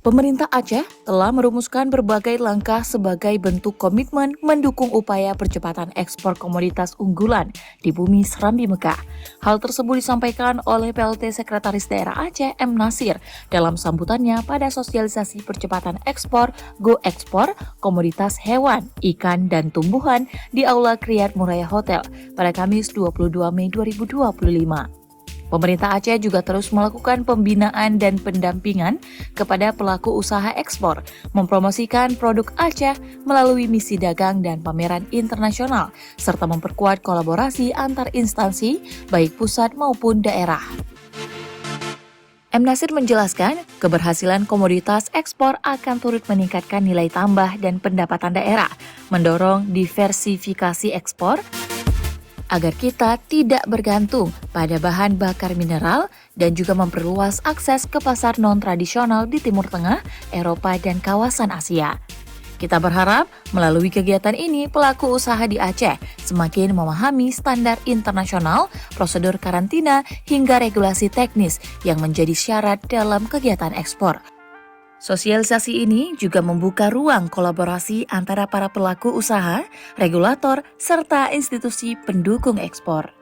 Pemerintah Aceh telah merumuskan berbagai langkah sebagai bentuk komitmen mendukung upaya percepatan ekspor komoditas unggulan di bumi Serambi Mekah. Hal tersebut disampaikan oleh PLT Sekretaris Daerah Aceh M. Nasir dalam sambutannya pada sosialisasi percepatan ekspor Go Ekspor komoditas hewan, ikan, dan tumbuhan di Aula Kriyat Muraya Hotel pada Kamis 22 Mei 2025. Pemerintah Aceh juga terus melakukan pembinaan dan pendampingan kepada pelaku usaha ekspor, mempromosikan produk Aceh melalui misi dagang dan pameran internasional, serta memperkuat kolaborasi antar instansi, baik pusat maupun daerah. M. Nasir menjelaskan, keberhasilan komoditas ekspor akan turut meningkatkan nilai tambah dan pendapatan daerah, mendorong diversifikasi ekspor, agar kita tidak bergantung pada bahan bakar mineral dan juga memperluas akses ke pasar non-tradisional di Timur Tengah, Eropa, dan kawasan Asia. Kita berharap melalui kegiatan ini pelaku usaha di Aceh semakin memahami standar internasional, prosedur karantina, hingga regulasi teknis yang menjadi syarat dalam kegiatan ekspor. Sosialisasi ini juga membuka ruang kolaborasi antara para pelaku usaha, regulator, serta institusi pendukung ekspor.